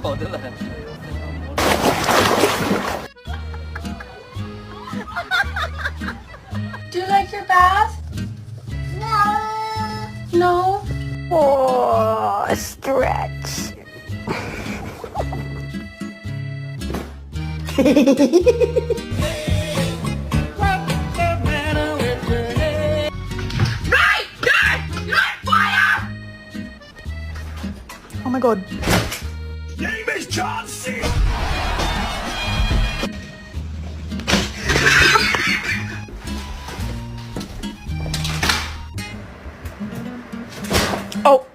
Do you like your bath? No? Oh, stretch. Oh my god. Name is John C. Oh.